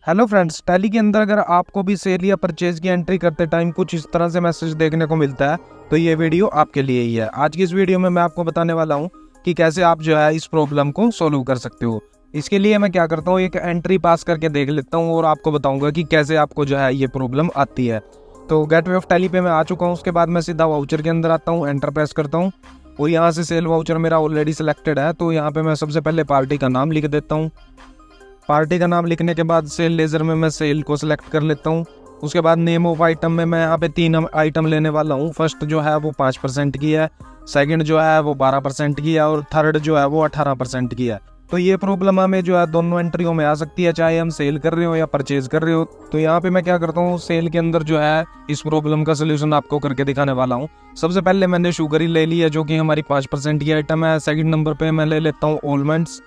Hello friends, tally के अंदर अगर आपको भी सेल या परचेज की एंट्री करते टाइम कुछ इस तरह से मैसेज देखने को मिलता है तो ये वीडियो आपके लिए ही है। आज की इस वीडियो में मैं आपको बताने वाला हूँ कि कैसे आप जो है इस प्रॉब्लम को सोल्व कर सकते हो। इसके लिए मैं क्या करता हूँ, एक एंट्री पास करके देख लेता हूँ और आपको बताऊंगा कि कैसे आपको जो है ये प्रॉब्लम आती है। तो गेटवे ऑफ टैली पे मैं आ चुका हूँ। उसके बाद मैं सीधा वाउचर के अंदर आता हूँ, एंटर प्रेस करता हूँ और यहाँ से सेल वाउचर मेरा ऑलरेडी सिलेक्टेड है। तो यहाँ पे मैं सबसे पहले पार्टी का नाम लिख देता हूँ। पार्टी का नाम लिखने के बाद सेल लेज़र में मैं सेल को सिलेक्ट कर लेता हूँ। उसके बाद नेम ऑफ आइटम में मैं यहाँ पे 3 आइटम लेने वाला हूँ। फर्स्ट जो है वो 5% की है, सेकंड जो है वो 12% की है और थर्ड जो है वो 18% की है। तो ये प्रॉब्लम हमें जो है दोनों एंट्रियों में आ सकती है, चाहे हम सेल कर रहे हो या परचेज कर रहे हो। तो यहाँ पे मैं क्या करता हूँ, सेल के अंदर जो है इस प्रॉब्लम का सोल्यूशन आपको करके दिखाने वाला हूँ। सबसे पहले मैंने शुगर ही ले ली है जो कि हमारी 5% की आइटम है। सेकंड नंबर पे मैं ले लेता हूँ ऑलमंड्स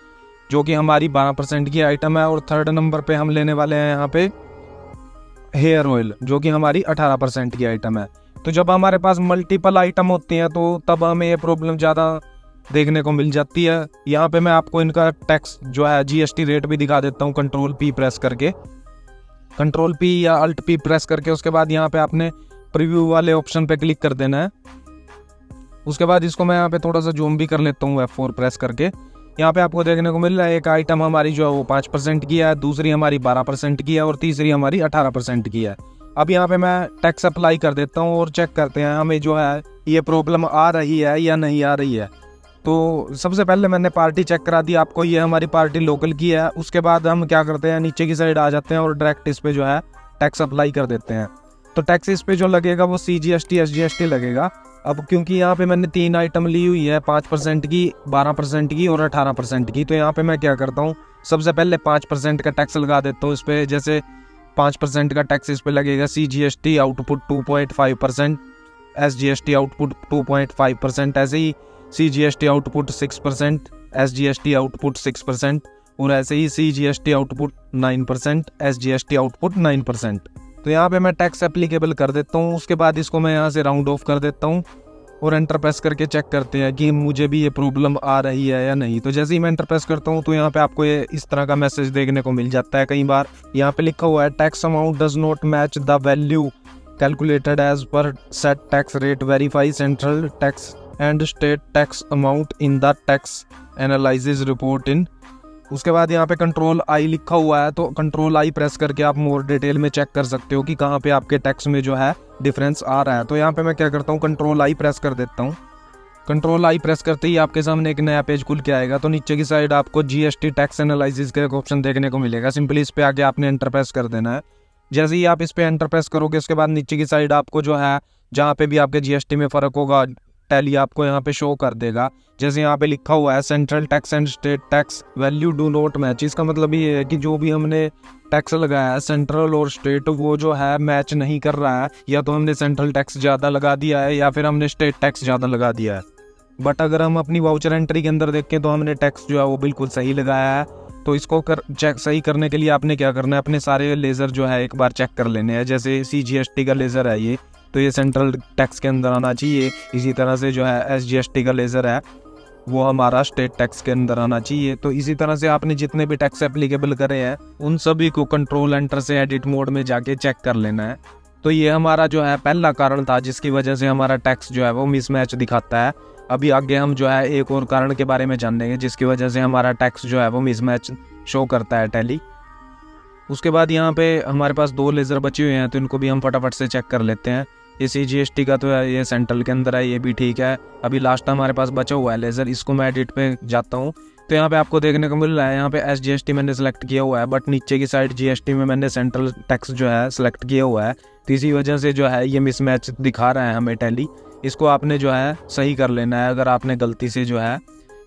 जो कि हमारी 12% की आइटम है और थर्ड नंबर पे हम लेने वाले हैं यहाँ पे हेयर ऑयल जो कि हमारी 18% की आइटम है। तो जब हमारे पास मल्टीपल आइटम होती हैं तो तब हमें ये प्रॉब्लम ज़्यादा देखने को मिल जाती है। यहाँ पे मैं आपको इनका टैक्स जो है जीएसटी रेट भी दिखा देता हूँ। कंट्रोल पी प्रेस करके, कंट्रोल पी या अल्ट पी प्रेस करके उसके बाद यहाँ पे आपने प्रीव्यू वाले ऑप्शन पे क्लिक कर देना है। उसके बाद इसको मैं यहाँ पे थोड़ा सा जूम भी कर लेता हूँ F4 प्रेस करके। यहाँ पे आपको देखने को मिल रहा है एक आइटम हमारी जो है वो 5% की है, दूसरी हमारी 12% की है और तीसरी हमारी 18% की है। अब यहाँ पे मैं टैक्स अप्लाई कर देता हूँ और चेक करते हैं हमें जो है ये प्रॉब्लम आ रही है या नहीं आ रही है। तो सबसे पहले मैंने पार्टी चेक करा दी आपको, ये हमारी पार्टी लोकल की है। उसके बाद हम क्या करते हैं, नीचे की साइड आ जाते हैं और डायरेक्ट इस पे जो है टैक्स अप्लाई कर देते हैं। तो टैक्स इस पे जो लगेगा वो CGST SGST लगेगा। अब क्योंकि यहाँ पे मैंने 3 आइटम ली हुई है, 5% की, 12% की और 18% की, तो यहाँ पे मैं क्या करता हूँ, सबसे पहले 5% का टैक्स लगा देता हूँ इस पे। जैसे 5% का टैक्स इस पे लगेगा, CGST आउटपुट 2.5%, SGST आउटपुट 2.5%, ऐसे ही CGST आउटपुट 6%, SGST आउटपुट 6% और ऐसे ही CGST आउटपुट 9%, SGST आउटपुट 9%। तो यहाँ पे मैं टैक्स एप्लीकेबल कर देता हूँ। उसके बाद इसको मैं यहाँ से राउंड ऑफ कर देता हूँ और एंटर प्रेस करके चेक करते हैं कि मुझे भी ये प्रॉब्लम आ रही है या नहीं। तो जैसे ही मैं एंटर प्रेस करता हूँ तो यहाँ पे आपको ये इस तरह का मैसेज देखने को मिल जाता है। कई बार यहाँ पे लिखा हुआ है tax amount does not match the value calculated as per set tax rate, verify central tax and state tax amount in the tax analysis report in. उसके बाद यहाँ पे कंट्रोल आई लिखा हुआ है, तो कंट्रोल आई प्रेस करके आप मोर डिटेल में चेक कर सकते हो कि कहाँ पे आपके टैक्स में जो है डिफरेंस आ रहा है। तो यहाँ पे मैं क्या करता हूँ, कंट्रोल आई प्रेस कर देता हूँ। कंट्रोल आई प्रेस करते ही आपके सामने एक नया पेज खुल के आएगा। तो नीचे की साइड आपको GST टैक्स एनालिसिस का एक ऑप्शन देखने को मिलेगा। सिंपली इस पे आके आपने एंटर प्रेस कर देना है। जैसे ही आप इस पे एंटर प्रेस करोगे उसके बाद नीचे की साइड आपको जो है जहाँ पे भी आपके GST में फ़र्क होगा टैली आपको यहाँ पे शो कर देगा। जैसे यहाँ पे लिखा हुआ है central tax and state tax value do not match. इसका मतलब ये है कि जो भी हमने टैक्स लगाया है सेंट्रल और स्टेट वो जो है मैच नहीं कर रहा है, या तो हमने सेंट्रल टैक्स ज़्यादा लगा दिया है या फिर हमने स्टेट टैक्स ज़्यादा लगा दिया है। बट अगर हम अपनी वाउचर एंट्री के अंदर देखें तो हमने टैक्स जो है वो बिल्कुल सही लगाया है। तो इसको चेक सही करने के लिए आपने क्या करना है, अपने सारे लेज़र जो है एक बार चेक कर लेने हैं। जैसे CGST का लेज़र है ये, तो ये सेंट्रल टैक्स के अंदर आना चाहिए। इसी तरह से जो है SGST का लेज़र है वो हमारा स्टेट टैक्स के अंदर आना चाहिए। तो इसी तरह से आपने जितने भी टैक्स एप्लीकेबल करे हैं उन सभी को कंट्रोल एंटर से एडिट मोड में जाके चेक कर लेना है। तो ये हमारा जो है पहला कारण था जिसकी वजह से हमारा टैक्स जो है वो मिसमैच दिखाता है। अभी आगे हम जो है एक और कारण के बारे में जानेंगे जिसकी वजह से हमारा टैक्स जो है वो मिसमैच शो करता है टैली। उसके बाद यहाँ पे हमारे पास 2 लेज़र बचे हुए हैं तो इनको भी हम फटाफट से चेक कर लेते हैं। ये CGST का तो है, ये सेंट्रल के अंदर है, ये भी ठीक है। अभी लास्ट हमारे पास बचा हुआ है लेज़र, इसको मैं एडिट पे जाता हूँ। तो यहाँ पे आपको देखने को मिल रहा है यहाँ पे SGST मैंने सेलेक्ट किया हुआ है, बट नीचे की साइड GST में मैंने सेंट्रल टैक्स जो है सेलेक्ट किया हुआ है। तो इसी वजह से जो है ये मिसमैच दिखा रहा है हमें टैली। इसको आपने जो है सही कर लेना है अगर आपने गलती से जो है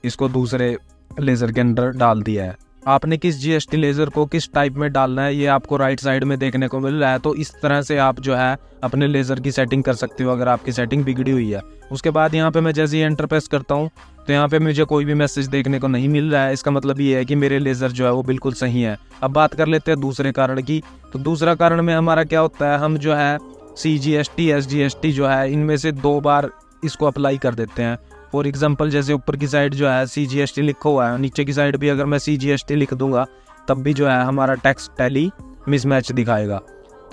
इसको दूसरे लेज़र के अंदर डाल दिया है। आपने किस GST लेज़र को किस टाइप में डालना है ये आपको राइट साइड में देखने को मिल रहा है। तो इस तरह से आप जो है अपने लेज़र की सेटिंग कर सकते हो अगर आपकी सेटिंग बिगड़ी हुई है। उसके बाद यहाँ पे मैं जैसे ही एंटर प्रेस करता हूँ तो यहाँ पे मुझे कोई भी मैसेज देखने को नहीं मिल रहा है। इसका मतलब ये है कि मेरे लेज़र जो है वो बिल्कुल सही है। अब बात कर लेते हैं दूसरे कारण की। तो दूसरा कारण में हमारा क्या होता है, हम जो है CGST SGST जो है इनमें से 2 बार इसको अप्लाई कर देते हैं। फॉर एग्जांपल जैसे ऊपर की साइड जो है CGST लिखा हुआ है, नीचे की साइड भी अगर मैं CGST लिख दूंगा तब भी जो है हमारा टैक्स टैली मिसमैच दिखाएगा।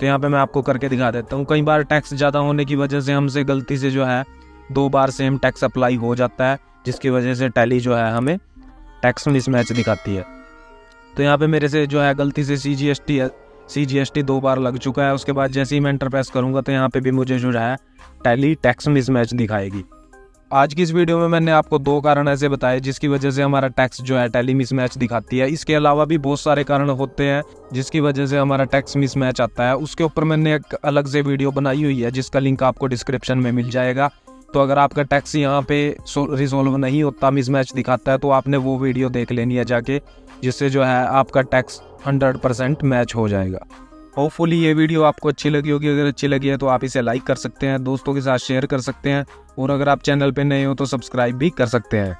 तो यहाँ पे मैं आपको करके दिखा देता हूँ। कई बार टैक्स ज़्यादा होने की वजह से हमसे गलती से जो है 2 बार सेम टैक्स अप्लाई हो जाता है, जिसकी वजह से टैली जो है हमें टैक्स मिसमैच दिखाती है। तो यहाँ पे मेरे से जो है गलती से CGST 2 बार लग चुका है। उसके बाद जैसे ही मैं एंटर प्रेस करूँगा तो यहाँ पे भी मुझे जो है टैली टैक्स मिसमैच दिखाएगी। आज की इस वीडियो में मैंने आपको 2 कारण ऐसे बताए जिसकी वजह से हमारा टैक्स जो है टैली मिसमैच दिखाती है। इसके अलावा भी बहुत सारे कारण होते हैं जिसकी वजह से हमारा टैक्स मिसमैच आता है। उसके ऊपर मैंने एक अलग से वीडियो बनाई हुई है जिसका लिंक आपको डिस्क्रिप्शन में मिल जाएगा। तो अगर आपका टैक्स यहाँ पे रिजोल्व नहीं होता, मिसमैच दिखाता है, तो आपने वो वीडियो देख लेनी है जाके, जिससे जो है आपका टैक्स 100% मैच हो जाएगा। होपफुली ये वीडियो आपको अच्छी लगी होगी। अगर अच्छी लगी है तो आप इसे लाइक कर सकते हैं, दोस्तों के साथ शेयर कर सकते हैं, और अगर आप चैनल पे नए हो तो सब्सक्राइब भी कर सकते हैं।